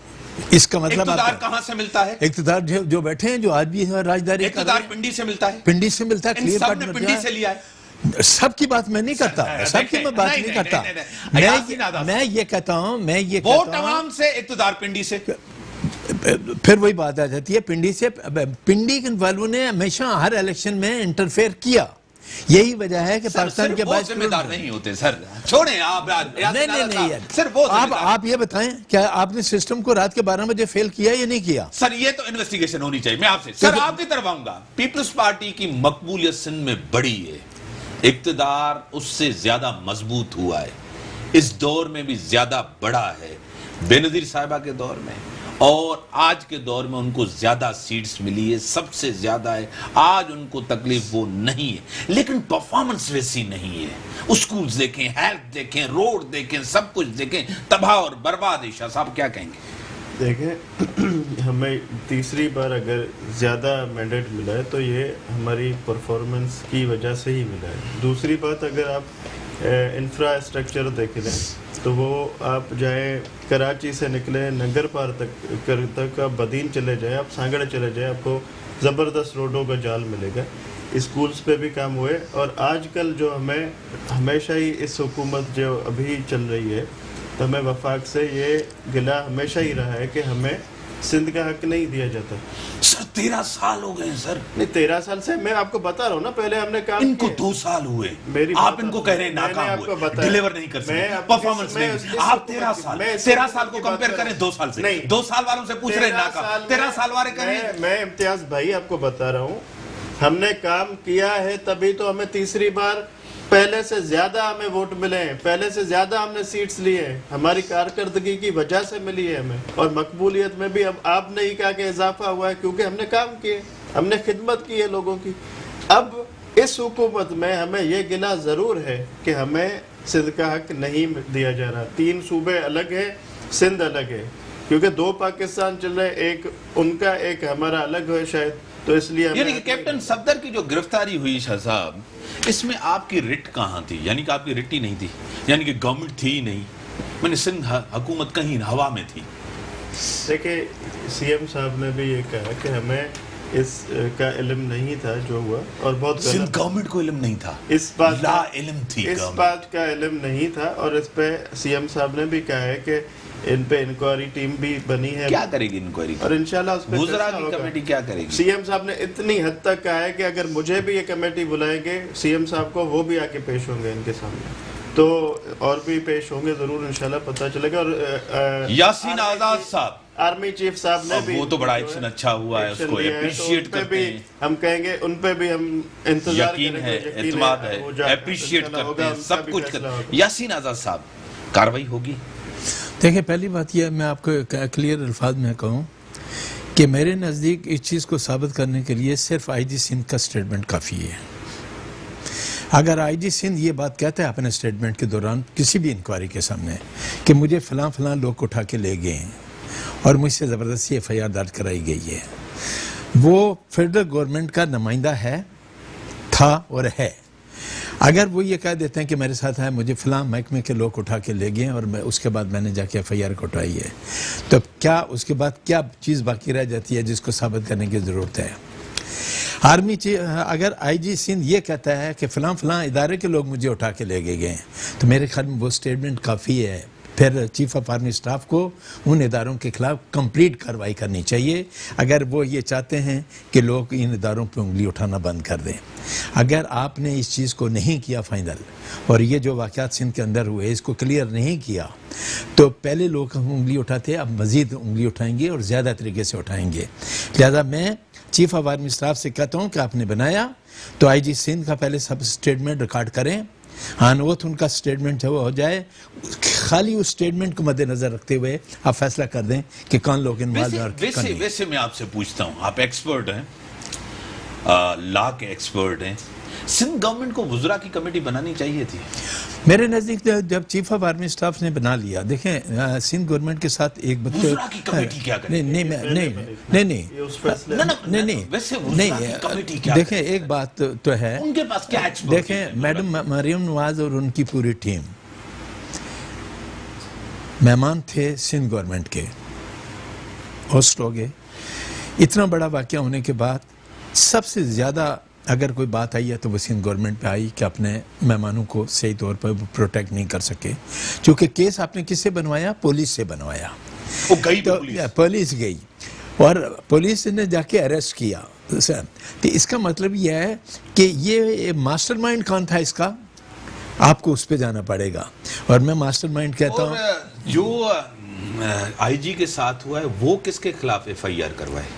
اس کا مطلب
اقتدار کہاں سے ملتا ہے؟
اقتدار جو بیٹھے ہیں جو آج بھی راجداری,
اقتدار پنڈی سے ملتا ہے.
پنڈی سے ملتا ہے.
ان سب نے پنڈی سے لیا ہے.
سب کی بات میں نہیں کرتا, سب کی میں بات نہیں کرتا. میں یہ کہتا ہوں
ووٹ عوام سے, اقتدار پنڈی سے.
پھر وہی بات آ جاتی ہے پنڈی سے. پنڈی کے والوں نے ہمیشہ ہر الیکشن میں انٹرفیئر کیا. یہی وجہ ہے کہ پاکستان کے بعد
ذمہ دار نہیں ہوتے. سر چھوڑیں آپ.
نہیں آپ یہ بتائیں کیا آپ نے سسٹم کو رات کے 12 بجے فیل کیا یا نہیں کیا؟
سر یہ تو انویسٹیگیشن ہونی چاہیے. میں آپ سے سر آپ کی طرف آؤں گا. پیپلز پارٹی کی مقبولیت سندھ میں بڑی ہے, اقتدار اس سے زیادہ مضبوط ہوا ہے, اس دور میں بھی زیادہ بڑا ہے. بے نظیر صاحبہ کے دور میں اور آج کے دور میں ان کو زیادہ سیٹس ملی ہے, سب سے زیادہ ہے. آج ان کو تکلیف وہ نہیں ہے, لیکن پرفارمنس ویسی نہیں ہے. اسکولز دیکھیں, ہیلتھ دیکھیں, روڈ دیکھیں, سب کچھ دیکھیں, تباہ اور برباد ہے. شاہ صاحب کیا کہیں گے؟
دیکھیں ہمیں تیسری بار اگر زیادہ مینڈیٹ ملا ہے تو یہ ہماری پرفارمنس کی وجہ سے ہی ملا ہے. دوسری بات اگر آپ انفراسٹرکچر دیکھ لیں تو وہ آپ جائیں کراچی سے نکلے ننگر پار تک آپ بدین چلے جائیں, آپ سانگڑ چلے جائیں, آپ کو زبردست روڈوں کا جال ملے گا. اسکولز پہ بھی کام ہوئے. اور آج کل جو ہمیں ہمیشہ ہی اس حکومت جو ابھی چل رہی ہے تو ہمیں وفاق سے یہ گلہ ہمیشہ ہی رہا ہے کہ ہمیں سندھ کا حق نہیں دیا جاتا.
سر 13 سال ہو گئے ہیں سر.
نہیں 13 سال سے میں آپ کو بتا رہا ہوں نا, پہلے ہم نے کام
ان کو 2 سال ہوئے, آپ ان کو کہہ رہے ہیں ناکام ہوئے, ڈیلیور نہیں کر سکتے, پرفارمنس نہیں. آپ 13 سال کو کمپیئر کریں 2 سال سے. 2 سال والوں سے پوچھ رہے ہیں ناکام, 13 سال والے کریں.
میں امتیاز بھائی آپ کو بتا رہا ہوں, ہم نے کام کیا ہے تبھی تو ہمیں تیسری بار پہلے سے زیادہ ہمیں ووٹ ملے ہیں, پہلے سے زیادہ ہم نے سیٹس لیے ہیں. ہماری کارکردگی کی وجہ سے ملی ہے ہمیں. اور مقبولیت میں بھی اب آپ نے ہی کہا کہ اضافہ ہوا ہے کیونکہ ہم نے کام کیے, ہم نے خدمت کی ہے لوگوں کی. اب اس حکومت میں ہمیں یہ گلہ ضرور ہے کہ ہمیں سندھ کا حق نہیں دیا جا رہا. 3 صوبے الگ ہیں, سندھ الگ ہے, کیونکہ 2 پاکستان چل رہے, ایک ان کا ایک ہمارا الگ ہے شاید. تو اس لیے
یعنی کہ کیپٹن صفدر کی جو گرفتاری ہوئی شاہ صاحب، اس میں آپ کی رٹ کہاں تھی؟ یعنی کہ آپ کی رٹ ہی نہیں تھی، یعنی کہ گورنمنٹ تھی ہی نہیں، میں نے سندھ حکومت کہیں ہوا میں تھی.
دیکھیں سی ایم صاحب نے بھی یہ کہا کہ ہمیں اس کا علم نہیں تھا جو ہوا، اور بہت
سندھ گورنمنٹ کو علم نہیں تھا،
اس بات
لا علم تھی،
اس بات کا علم نہیں تھا. اور اس پہ سی ایم صاحب نے بھی کہا ہے کہ ان پہ انکوائری ٹیم بھی بنی ہے.
کیا کرے گی انکوائری؟
اور انشاءاللہ اس پہ
وزراء کی کمیٹی کیا کرے گی؟
سی ایم صاحب نے اتنی حد تک کہا ہے کہ اگر مجھے بھی یہ کمیٹی بلائیں گے سی ایم صاحب کو، وہ بھی آ کے پیش ہوں گے ان کے سامنے، تو اور بھی پیش ہوں گے ضرور، انشاءاللہ پتہ چلے گا. اور
یاسین آزاد صاحب،
آرمی چیف صاحب نے بھی،
وہ تو بڑا ایکشن اچھا ہوا ہے، اس کو اپریشیٹ کرتے ہیں،
ہم کہیں گے ان پہ بھی ہم انتظار
یقین ہے، اعتماد ہے، اپریشیٹ کرتے ہیں، سب کچھ کرتے ہیں. یاسین آزاد صاحب، کاروائی ہوگی؟
دیکھیں پہلی بات یہ ہے، میں آپ کو کلیئر الفاظ میں کہوں کہ میرے نزدیک اس چیز کو ثابت کرنے کے لیے صرف آئی جی سندھ کا سٹیٹمنٹ کافی ہے. اگر آئی جی سندھ یہ بات کہتا ہے اپنے سٹیٹمنٹ کے دوران کسی بھی انکوائری کے سامنے کہ مجھے فلاں فلاں لوگ اٹھا کے لے گئے ہیں اور مجھ سے زبردستی ایف آئی آر درج کرائی گئی ہے، وہ فیڈرل گورنمنٹ کا نمائندہ ہے، تھا اور ہے. اگر وہ یہ کہہ دیتے ہیں کہ میرے ساتھ ہے، مجھے فلاں محکمے کے لوگ اٹھا کے لے گئے اور میں اس کے بعد میں نے جا کے ایف آئی آر کٹوائی ہے، تو کیا اس کے بعد کیا چیز باقی رہ جاتی ہے جس کو ثابت کرنے کی ضرورت ہے؟ آرمی اگر آئی جی سندھ یہ کہتا ہے کہ فلاں فلاں ادارے کے لوگ مجھے اٹھا کے لے گئے ہیں، تو میرے خیال میں وہ سٹیٹمنٹ کافی ہے. پھر چیف آف آرمی سٹاف کو ان اداروں کے خلاف کمپلیٹ کارروائی کرنی چاہیے اگر وہ یہ چاہتے ہیں کہ لوگ ان اداروں پہ انگلی اٹھانا بند کر دیں. اگر آپ نے اس چیز کو نہیں کیا فائنل، اور یہ جو واقعات سندھ کے اندر ہوئے اس کو کلیئر نہیں کیا، تو پہلے لوگ انگلی اٹھاتے اب مزید انگلی اٹھائیں گے اور زیادہ طریقے سے اٹھائیں گے. لہذا میں چیف آف آرمی سٹاف سے کہتا ہوں کہ آپ نے بنایا تو آئی جی سندھ کا پہلے سب سٹیٹمنٹ ریکارڈ کریں، آنوت ان کا سٹیٹمنٹ جو ہو جائے، خالی اس سٹیٹمنٹ کو مد نظر رکھتے ہوئے آپ فیصلہ کر دیں کہ کون لوگ انوالو ہیں.
ویسے میں آپ سے پوچھتا ہوں، آپ ایکسپرٹ ہیں، لا کے ایکسپرٹ ہیں، سندھ گورنمنٹ کو وزراء کی کمیٹی بنانی چاہیے تھی؟
میرے نزدیک جب چیف آف آرمی سٹاف نے بنا لیا، دیکھیں سندھ گورنمنٹ کے ساتھ ایک
وزراء کی کمیٹی کیا کرے؟
دیکھیں ایک بات تو ہے،
ان کے پاس کیا ایکسپرٹ؟
دیکھیں میڈم مریم نواز اور ان کی پوری ٹیم مہمان تھے سندھ گورنمنٹ کے، ہوسٹ ہو گئے. اتنا بڑا واقعہ ہونے کے بعد سب سے زیادہ اگر کوئی بات آئی ہے تو وہ سندھ گورنمنٹ پہ آئی کہ اپنے مہمانوں کو صحیح طور پر پروٹیکٹ نہیں کر سکے، چونکہ کیس آپ نے کس سے بنوایا؟ پولیس سے بنوایا. پولیس گئی اور پولیس نے جا کے اریسٹ کیا. تو اس کا مطلب یہ ہے کہ یہ ماسٹر مائنڈ کون تھا اس کا، آپ کو اس پہ جانا پڑے گا. اور میں ماسٹر مائنڈ کہتا ہوں
جو آئی جی کے ساتھ ہوا ہے وہ کس کے خلاف ایف آئی آر کروائے؟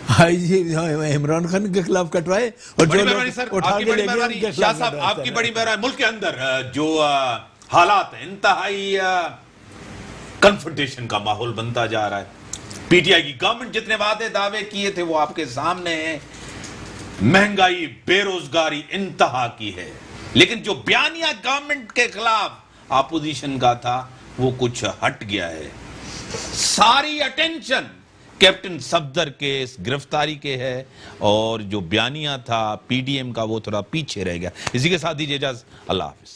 عمران خان کے خلاف کٹوائے، اور جو لوگ اٹھا کے لے گئے ان کے
شاہ
خلاف.
صاحب آپ کی بڑی مہربانی. ملک کے اندر جو حالات ہیں، انتہائی کنفرنٹیشن کا ماحول بنتا جا رہا ہے. پی ٹی آئی کی گورنمنٹ جتنے وعدے دعوے کیے تھے وہ آپ کے سامنے ہیں. مہنگائی، بے روزگاری انتہا کی ہے، لیکن جو بیانیہ گورنمنٹ کے خلاف اپوزیشن کا تھا وہ کچھ ہٹ گیا ہے. ساری اٹینشن کیپٹن صفدر کے اس گرفتاری کے ہے، اور جو بیانیہ تھا پی ڈی ایم کا وہ تھوڑا پیچھے رہ گیا. اسی کے ساتھ دیجیے اجازت، اللہ حافظ.